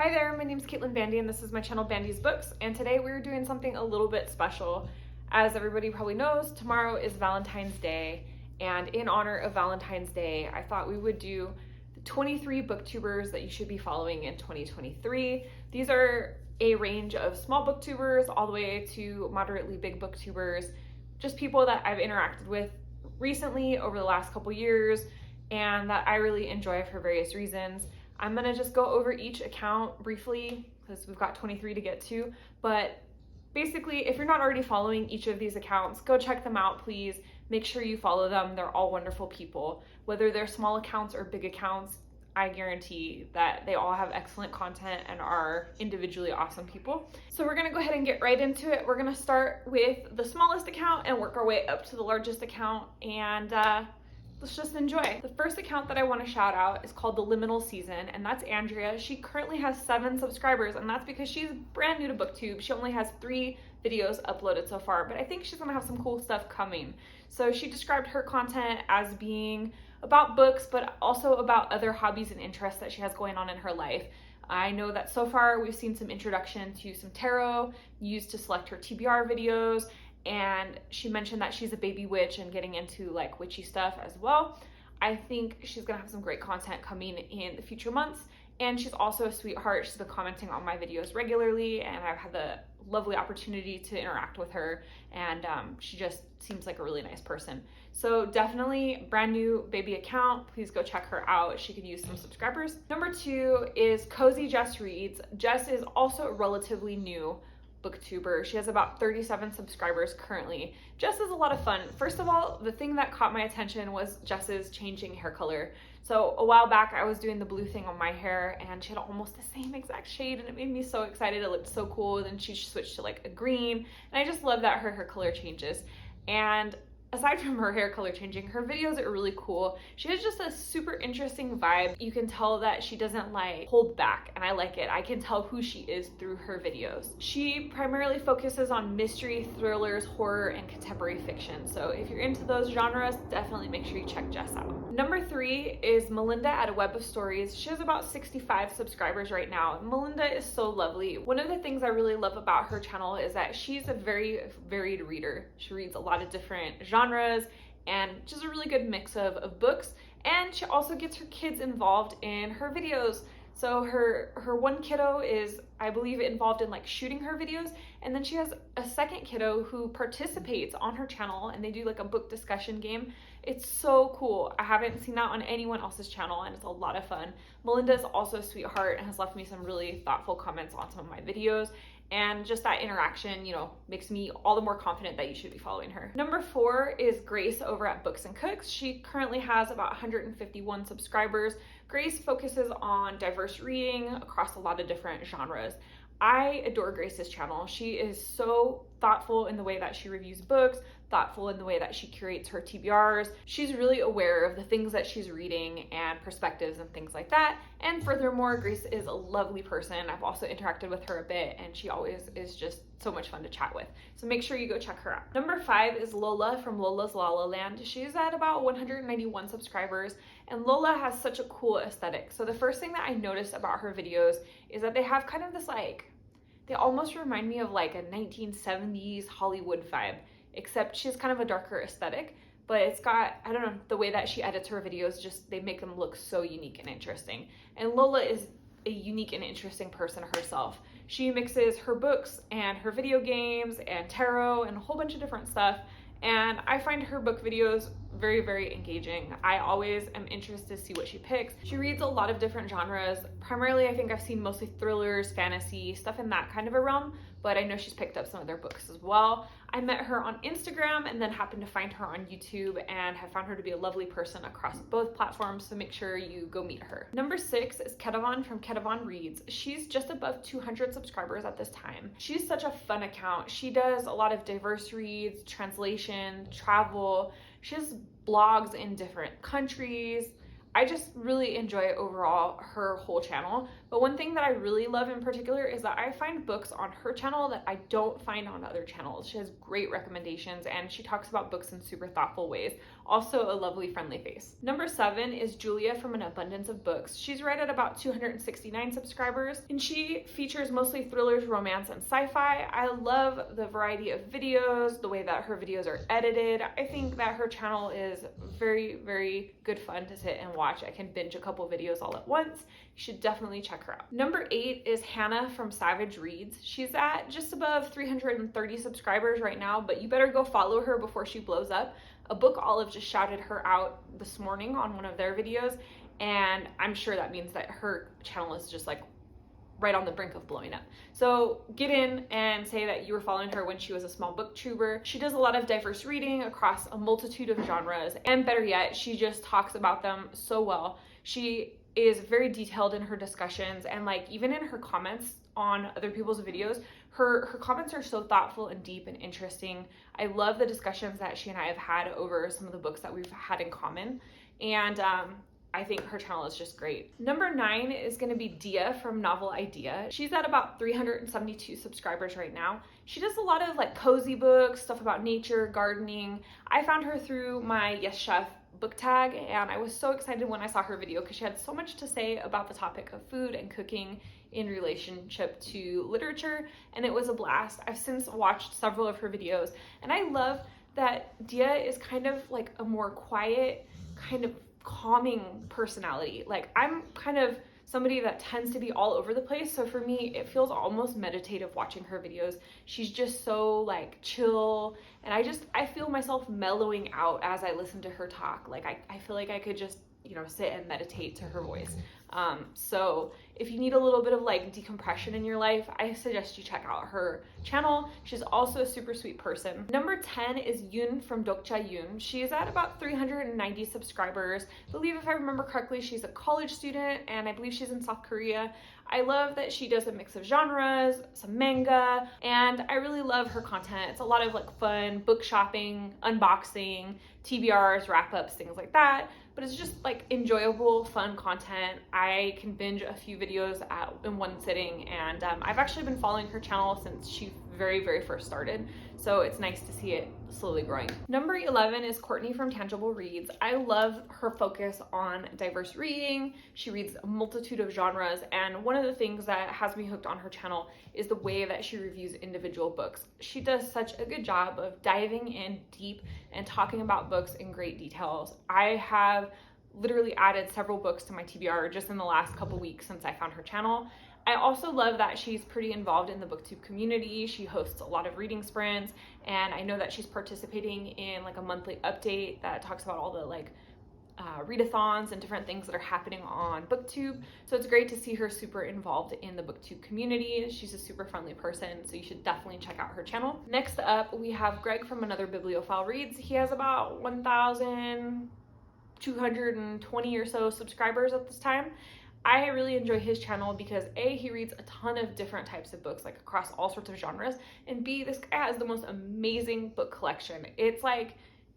Hi there, my name is Bandy and this is my channel BandysBooks, and today we're doing something a little bit special. As everybody probably knows, tomorrow is Valentine's Day, and in honor of Valentine's Day, I thought we would do the 23 booktubers that you should be following in 2023. These are a range of small booktubers all the way to moderately big booktubers, just people that I've interacted with recently over the last couple years and that I really enjoy for various reasons. I'm gonna just go over each account briefly because we've got 23 to get to, but basically if you're not already following each of these accounts, go check them out, please. Make sure you follow them. They're all wonderful people. Whether they're small accounts or big accounts, I guarantee that they all have excellent content and are individually awesome people. So we're gonna go ahead and get right into it. We're gonna start with the smallest account and work our way up to the largest account, and let's just enjoy. The first account that I want to shout out is called the liminal.season, and that's Andrea. She currently has 7 subscribers, and that's because she's brand new to Booktube. She only has 3 videos uploaded so far, but I think she's gonna have some cool stuff coming. So she described her content as being about books, but also about other hobbies and interests that she has going on in her life. I know that so far we've seen some introduction to some tarot used to select her TBR videos, and she mentioned that she's a baby witch and getting into like witchy stuff as well. I think she's gonna have some great content coming in the future months, and she's also a sweetheart. She's been commenting on my videos regularly, and I've had the lovely opportunity to interact with her, and she just seems like a really nice person. So definitely brand new baby account. Please go check her out. She could use some subscribers. Number 2 is Cozy Jess Reads. Jess is also a relatively new booktuber. She has about 37 subscribers currently. Jess is a lot of fun. First of all, the thing that caught my attention was Jess's changing hair color. So a while back I was doing the blue thing on my hair and she had almost the same exact shade, and it made me so excited. It looked so cool. Then she switched to like a green, and I just love that her hair color changes. And aside from her hair color changing, her videos are really cool. She has just a super interesting vibe. You can tell that she doesn't like hold back, and I like it. I can tell who she is through her videos. She primarily focuses on mystery, thrillers, horror, and contemporary fiction. So if you're into those genres, definitely make sure you check Jess out. Number 3 is Melinda at A Web of Stories. She has about 65 subscribers right now. Melinda is so lovely. One of the things I really love about her channel is that she's a very varied reader. She reads a lot of different genres and just a really good mix of books, and she also gets her kids involved in her videos. So her one kiddo is, I believe, involved in like shooting her videos, and then she has a second kiddo who participates on her channel, and they do like a book discussion game. It's so cool. I haven't seen that on anyone else's channel, and it's a lot of fun. Melinda is also a sweetheart and has left me some really thoughtful comments on some of my videos, and just that interaction, you know, makes me all the more confident that you should be following her. Number 4 is Grace over at BooksNCooks. She currently has about 151 subscribers. Grace focuses on diverse reading across a lot of different genres. I adore Grace's channel. She is so thoughtful in the way that she reviews books, thoughtful in the way that she curates her TBRs. She's really aware of the things that she's reading and perspectives and things like that. And furthermore, Grace is a lovely person. I've also interacted with her a bit, and she always is just so much fun to chat with. So make sure you go check her out. Number 5 is Lola from LolasLalaland. She's at about 191 subscribers, and Lola has such a cool aesthetic. So the first thing that I noticed about her videos is that they have kind of this like, they almost remind me of like a 1970s Hollywood vibe, except she's kind of a darker aesthetic, but it's got, I don't know, the way that she edits her videos, just they make them look so unique and interesting. And Lola is a unique and interesting person herself. She mixes her books and her video games and tarot and a whole bunch of different stuff, and I find her book videos very engaging. I always am interested to see what she picks. She reads a lot of different genres. Primarily, I think I've seen mostly thrillers, fantasy, stuff in that kind of a realm, but I know she's picked up some of their books as well. I met her on Instagram and then happened to find her on YouTube, and have found her to be a lovely person across both platforms, so make sure you go meet her. Number 6 is Ketevan from KetevanReads. She's just above 200 subscribers at this time. She's such a fun account. She does a lot of diverse reads, translation, travel. She has blogs in different countries. I just really enjoy overall her whole channel. But one thing that I really love in particular is that I find books on her channel that I don't find on other channels. She has great recommendations and she talks about books in super thoughtful ways. Also a lovely, friendly face. Number 7 is Julia from An Abundance of Books. She's right at about 269 subscribers and she features mostly thrillers, romance, and sci-fi. I love the variety of videos, the way that her videos are edited. I think that her channel is very, very good fun to sit and watch. I can binge a couple videos all at once. You should definitely check her out. Number 8 is Hannah from savagereads. She's at just above 330 subscribers right now, but you better go follow her before she blows up. A Book Olive just shouted her out this morning on one of their videos, and I'm sure that means that her channel is just like right on the brink of blowing up. So get in and say that you were following her when she was a small booktuber. She does a lot of diverse reading across a multitude of genres, and better yet, she just talks about them so well. She is very detailed in her discussions, and like even in her comments on other people's videos, her comments are so thoughtful and deep and interesting. I love the discussions that she and I have had over some of the books that we've had in common, and I think her channel is just great. Number 9 is going to be Dia from novelideea. She's at about 372 subscribers right now. She does a lot of like cozy books, stuff about nature, gardening. I found her through my Yes Chef book tag, and I was so excited when I saw her video because she had so much to say about the topic of food and cooking in relationship to literature, and it was a blast. I've since watched several of her videos, and I love that Dia is kind of like a more quiet, kind of calming personality. Like I'm kind of somebody that tends to be all over the place, so for me it feels almost meditative watching her videos. She's just so like chill, and I feel myself mellowing out as I listen to her talk. Like I feel like I could just, you know, sit and meditate to her voice. So if you need a little bit of like decompression in your life, I suggest you check out her channel. She's also a super sweet person. Number 10 is Yoon from dokjayoon. She is at about 390 subscribers. I believe, if I remember correctly, she's a college student, and I believe she's in South Korea. I love that she does a mix of genres, some manga, and I really love her content. It's a lot of like fun book shopping, unboxing, TBRs, wrap-ups, things like that. But it's just like enjoyable, fun content. I can binge a few videos in one sitting, and I've actually been following her channel since she very first started, so it's nice to see it slowly growing. Number 11 is Courtney from TangibleReads. I love her focus on diverse reading. She reads a multitude of genres, and one of the things that has me hooked on her channel is the way that she reviews individual books. She does such a good job of diving in deep and talking about books in great details. I have literally added several books to my TBR just in the last couple weeks since I found her channel. I also love that she's pretty involved in the Booktube community. She hosts a lot of reading sprints, and I know that she's participating in like a monthly update that talks about all the like readathons and different things that are happening on Booktube. So it's great to see her super involved in the Booktube community. She's a super friendly person, so you should definitely check out her channel. Next up, we have Greg from anotherbibliophilereads. He has about 1,220 or so subscribers at this time. I really enjoy his channel because A, he reads a ton of different types of books, like across all sorts of genres, and B, this guy has the most amazing book collection. It's like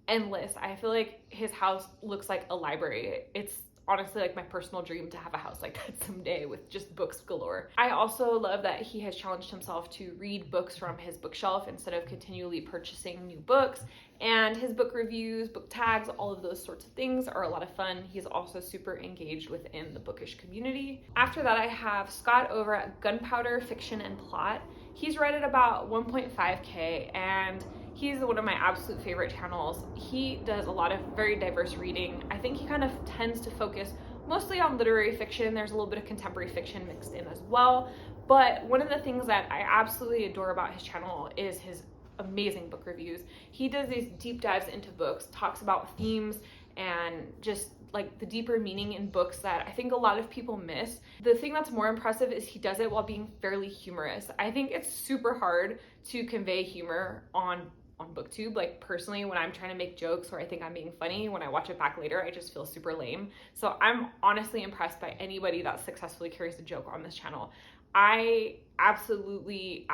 endless. I feel like his house looks like a library. It's honestly like my personal dream to have a house like that someday with just books galore. I also love that he has challenged himself to read books from his bookshelf instead of continually purchasing new books, and his book reviews, book tags, all of those sorts of things are a lot of fun. He's also super engaged within the bookish community. After that, I have Scott over at GunpowderFictionPlot. He's right at about 1.5K, and he's one of my absolute favorite channels. He does a lot of very diverse reading. I think he kind of tends to focus mostly on literary fiction. There's a little bit of contemporary fiction mixed in as well. But one of the things that I absolutely adore about his channel is his amazing book reviews. He does these deep dives into books, talks about themes and just like the deeper meaning in books that I think a lot of people miss. The thing that's more impressive is he does it while being fairly humorous. I think it's super hard to convey humor on Booktube. Like personally, when I'm trying to make jokes or I think I'm being funny, when I watch it back later, I just feel super lame. So I'm honestly impressed by anybody that successfully carries a joke on this channel. I absolutely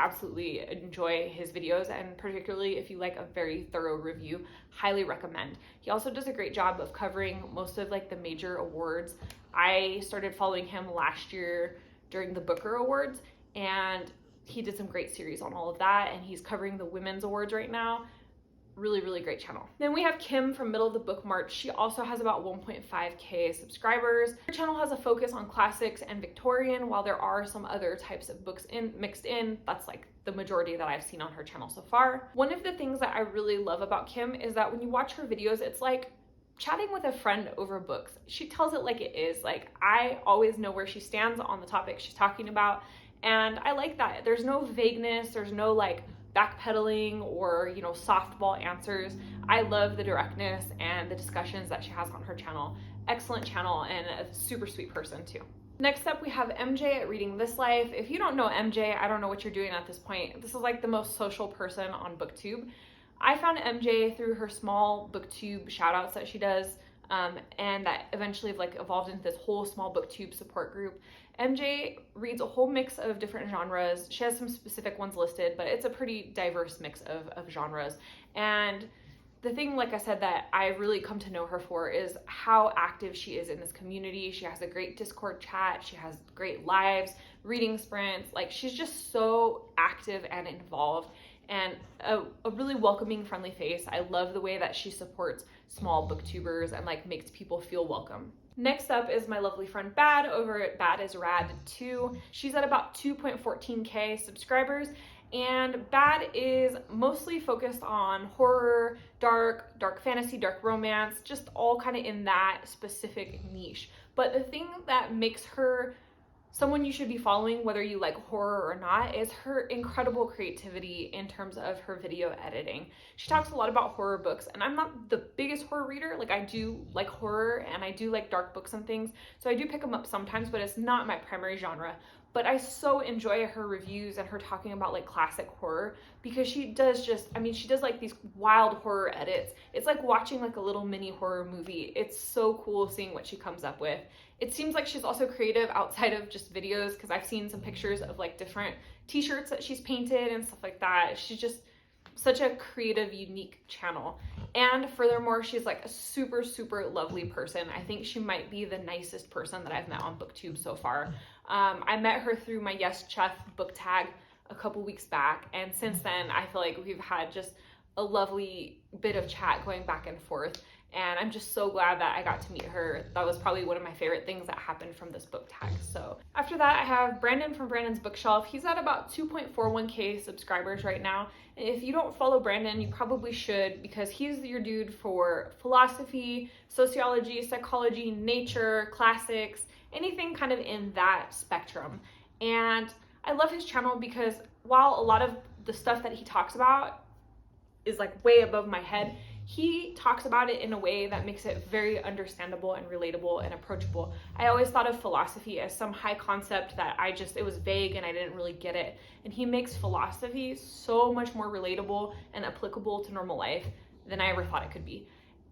enjoy his videos, and particularly if you like a very thorough review, highly recommend. He also does a great job of covering most of like the major awards. I started following him last year during the Booker Awards, and he did some great series on all of that, and he's covering the women's awards right now. Really great channel. Then we have Kim from MIDDLEoftheBookMARCH. She also has about 1.5k subscribers. Her channel has a focus on classics and Victorian, while there are some other types of books mixed in. That's like the majority that I've seen on her channel so far. One of the things that I really love about Kim is that when you watch her videos, it's like chatting with a friend over books. She tells it like it is. Like, I always know where she stands on the topic she's talking about, and I like that. There's no vagueness, there's no like backpedaling or, you know, softball answers. I love the directness and the discussions that she has on her channel. Excellent channel, and a super sweet person too. Next up, we have MJ at Reading This Life. If you don't know MJ, I don't know what you're doing at this point. This is like the most social person on Booktube. I found MJ through her small Booktube shoutouts that she does, and that eventually like evolved into this whole small Booktube support group. MJ reads a whole mix of different genres. She has some specific ones listed, but it's a pretty diverse mix of genres. And the thing, like I said, that I really come to know her for is how active she is in this community. She has a great Discord chat. She has great lives, reading sprints. Like, she's just so active and involved, and a really welcoming, friendly face. I love the way that she supports small booktubers and like makes people feel welcome. Next up is my lovely friend Bad over at BadIsRad2. She's at about 2.14k subscribers, and Bad is mostly focused on horror, dark fantasy, dark romance, just all kind of in that specific niche. But the thing that makes her someone you should be following, whether you like horror or not, is her incredible creativity in terms of her video editing. She talks a lot about horror books, and I'm not the biggest horror reader. Like, I do like horror and I do like dark books and things, so I do pick them up sometimes, but it's not my primary genre. But I so enjoy her reviews and her talking about like classic horror, because she does just, I mean, she does like these wild horror edits. It's like watching like a little mini horror movie. It's so cool seeing what she comes up with. It seems like she's also creative outside of just videos, because I've seen some pictures of like different t-shirts that she's painted and stuff like that. She's just such a creative, unique channel. And furthermore, she's like a super lovely person. I think she might be the nicest person that I've met on Booktube so far. I met her through my Yes Chef book tag a couple weeks back, and since then I feel like we've had just a lovely bit of chat going back and forth, and I'm just so glad that I got to meet her. That was probably one of my favorite things that happened from this book tag. So after that, I have Brandon from BrandonsBookshelf. He's at about 2.41k subscribers right now. And if you don't follow Brandon, you probably should, because he's your dude for philosophy, sociology, psychology, nature, classics, anything kind of in that spectrum. And I love his channel because while a lot of the stuff that he talks about is like way above my head, he talks about it in a way that makes it very understandable and relatable and approachable. I always thought of philosophy as some high concept that it was vague and I didn't really get it. And he makes philosophy so much more relatable and applicable to normal life than I ever thought it could be.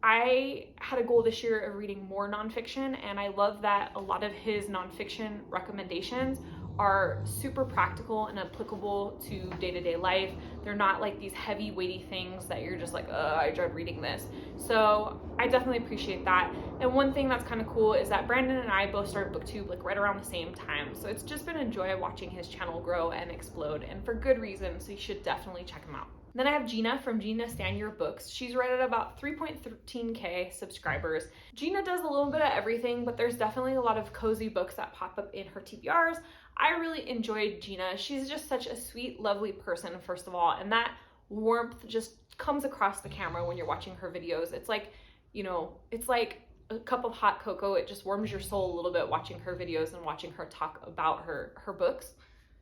I had a goal this year of reading more nonfiction, and I love that a lot of his nonfiction recommendations are super practical and applicable to day-to-day life. They're not like these heavy, weighty things that you're just like, I dread reading this. So I definitely appreciate that. And one thing that's kind of cool is that Brandon and I both started Booktube like right around the same time. So it's just been a joy watching his channel grow and explode, and for good reason, so you should definitely check him out. Then I have Gina from GinaStanyerBooks. She's right at about 3.13k subscribers. Gina does a little bit of everything, but there's definitely a lot of cozy books that pop up in her TBRs. I really enjoyed Gina. She's just such a sweet, lovely person, first of all, and that warmth just comes across the camera when you're watching her videos. It's like, you know, it's like a cup of hot cocoa. It just warms your soul a little bit watching her videos and watching her talk about her books.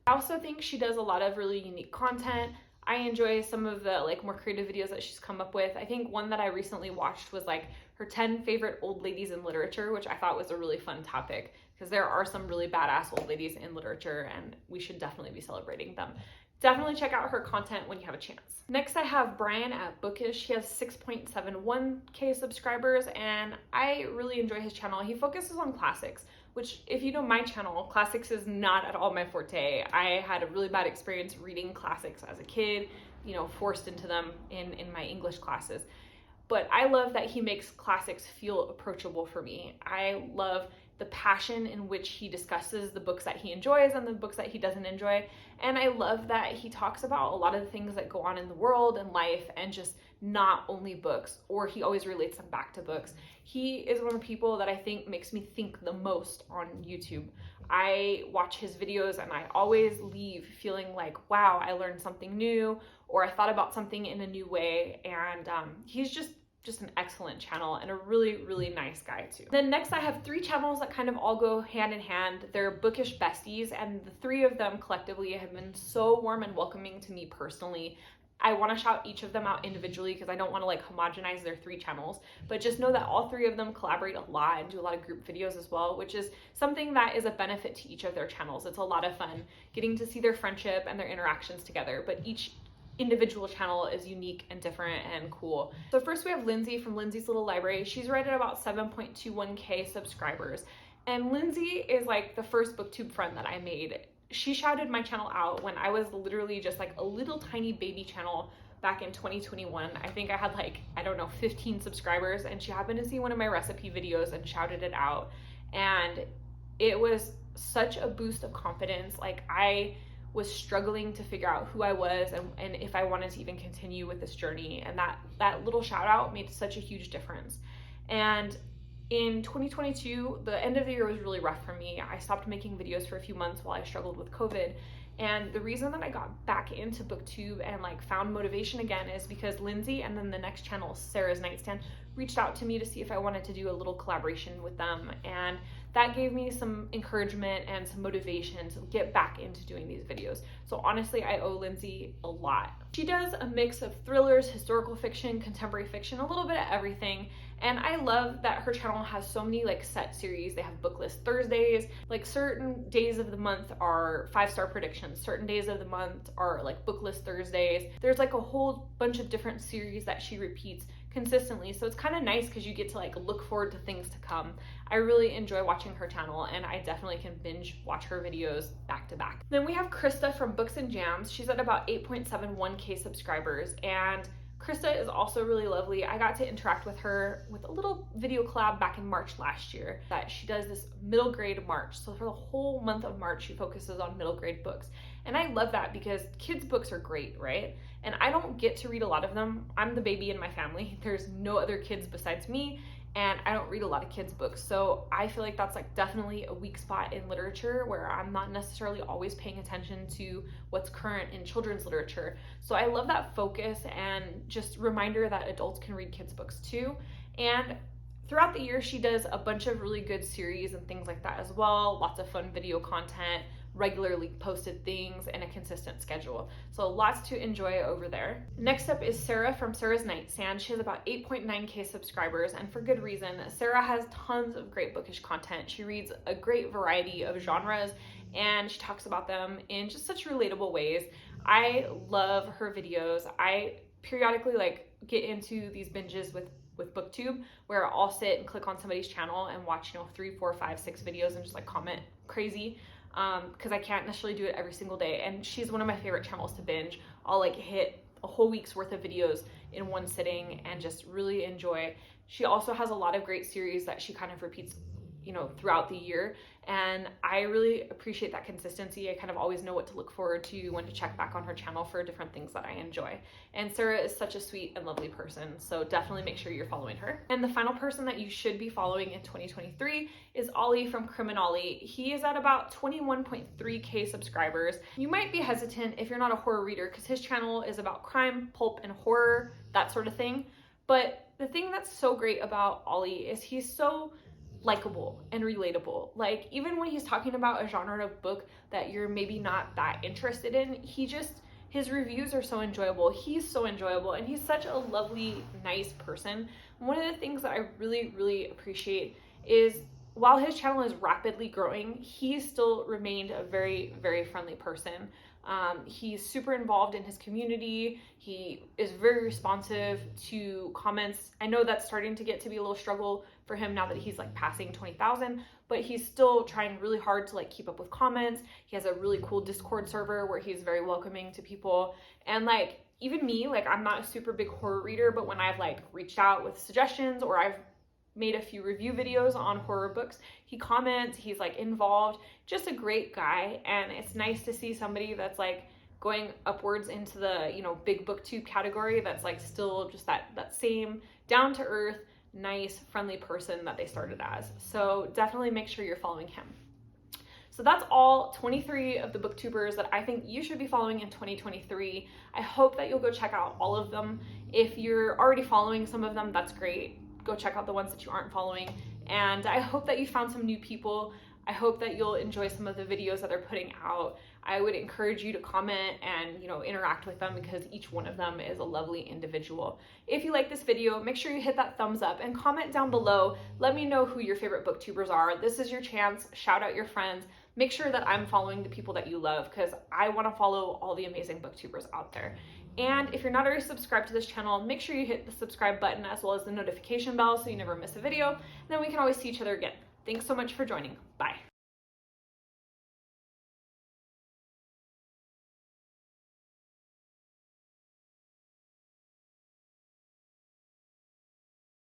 I also think she does a lot of really unique content. I enjoy some of the like more creative videos that she's come up with. I think one that I recently watched was like her 10 favorite old ladies in literature, which I thought was a really fun topic, because there are some really badass old ladies in literature and we should definitely be celebrating them. Definitely check out her content when you have a chance. Next, I have Brian at Bookish. He has 6.71k subscribers, and I really enjoy his channel. He focuses on classics, which if you know my channel, classics is not at all my forte. I had a really bad experience reading classics as a kid, you know, forced into them in my English classes. But I love that he makes classics feel approachable for me. I love the passion in which he discusses the books that he enjoys and the books that he doesn't enjoy. And I love that he talks about a lot of the things that go on in the world and life and just not only books, or he always relates them back to books. He is one of the people that I think makes me think the most on YouTube. I watch his videos and I always leave feeling like, wow, I learned something new, or I thought about something in a new way. And he's just an excellent channel and a really, really nice guy too. Then next I have 3 channels that kind of all go hand in hand. They're bookish besties, and the 3 of them collectively have been so warm and welcoming to me personally. I want to shout each of them out individually because I don't want to like homogenize their 3 channels, but just know that all 3 of them collaborate a lot and do a lot of group videos as well, which is something that is a benefit to each of their channels. It's a lot of fun getting to see their friendship and their interactions together, but each individual channel is unique and different and cool. So first we have Lindsay from Lindsey's Little Library. She's right at about 7.21k subscribers. And Lindsay is like the first BookTube friend that I made. She shouted my channel out when I was literally just like a little tiny baby channel back in 2021. I think I had like, I don't know, 15 subscribers, and she happened to see one of my recipe videos and shouted it out. And it was such a boost of confidence. Like I was struggling to figure out who I was and if I wanted to even continue with this journey. And that little shout out made such a huge difference. And in 2022, the end of the year was really rough for me. I stopped making videos for a few months while I struggled with COVID. And the reason that I got back into BookTube and like found motivation again is because Lindsay and then the next channel, SarahsNightstand, reached out to me to see if I wanted to do a little collaboration with them. And that gave me some encouragement and some motivation to get back into doing these videos. So honestly, I owe Lindsay a lot. She does a mix of thrillers, historical fiction, contemporary fiction, a little bit of everything. And I love that her channel has so many like set series. They have book list Thursdays, like certain days of the month are 5-star predictions. Certain days of the month are like book list Thursdays. There's like a whole bunch of different series that she repeats consistently. So it's kind of nice because you get to like look forward to things to come. I really enjoy watching her channel, and I definitely can binge watch her videos back to back. Then we have Krista from BooksAndJams. She's at about 8.71k subscribers, and Krista is also really lovely. I got to interact with her with a little video collab back in March last year that she does this middle grade March. So for the whole month of March, she focuses on middle grade books. And I love that because kids' books are great, right? And I don't get to read a lot of them. I'm the baby in my family. There's no other kids besides me, and I don't read a lot of kids' books. So I feel like that's like definitely a weak spot in literature where I'm not necessarily always paying attention to what's current in children's literature. So I love that focus and just reminder that adults can read kids' books too. And throughout the year, she does a bunch of really good series and things like that as well. Lots of fun video content, regularly posted things, and a consistent schedule. So lots to enjoy over there. Next up is Sarah from SarahsNightstand. She has about 8.9k subscribers, and for good reason. Sarah has tons of great bookish content. She reads a great variety of genres, and she talks about them in just such relatable ways. I love her videos. I periodically like get into these binges with BookTube where I'll sit and click on somebody's channel and watch, 3, 4, 5, 6 videos and just like comment crazy. Because I can't necessarily do it every single day, and she's one of my favorite channels to binge. I'll like hit a whole week's worth of videos in one sitting and just really enjoy. She also has a lot of great series that she kind of repeats throughout the year, and I really appreciate that consistency. I kind of always know what to look forward to when to check back on her channel for different things that I enjoy. And Sarah is such a sweet and lovely person, so definitely make sure you're following her. And the final person that you should be following in 2023 is Ollie from CriminOlly. He is at about 21.3k subscribers. You might be hesitant if you're not a horror reader because his channel is about crime, pulp, and horror, that sort of thing. But the thing that's so great about Ollie is he's so likable and relatable. Like, even when he's talking about a genre of book that you're maybe not that interested in, his reviews are so enjoyable. He's so enjoyable, and he's such a lovely, nice person. One of the things that I really, really appreciate is while his channel is rapidly growing, he still remained a very, very friendly person. He's super involved in his community. He is very responsive to comments. I know that's starting to get to be a little struggle for him now that he's like passing 20,000, but he's still trying really hard to like keep up with comments. He has a really cool Discord server where he's very welcoming to people. And like, even me, like I'm not a super big horror reader, but when I've like reached out with suggestions or I've made a few review videos on horror books, he comments, he's like involved, just a great guy. And it's nice to see somebody that's like going upwards into the, you know, big booktube category that's like still just that same down to earth, nice, friendly person that they started as. So definitely make sure you're following him. So that's all 23 of the booktubers that I think you should be following in 2023. I hope that you'll go check out all of them. If you're already following some of them, that's great. Go check out the ones that you aren't following. And I hope that you found some new people. I hope that you'll enjoy some of the videos that they're putting out. I would encourage you to comment and, you know, interact with them because each one of them is a lovely individual. If you like this video, make sure you hit that thumbs up and comment down below. Let me know who your favorite booktubers are. This is your chance. Shout out your friends. Make sure that I'm following the people that you love because I want to follow all the amazing booktubers out there. And if you're not already subscribed to this channel, make sure you hit the subscribe button as well as the notification bell so you never miss a video. And then we can always see each other again. Thanks so much for joining. Bye.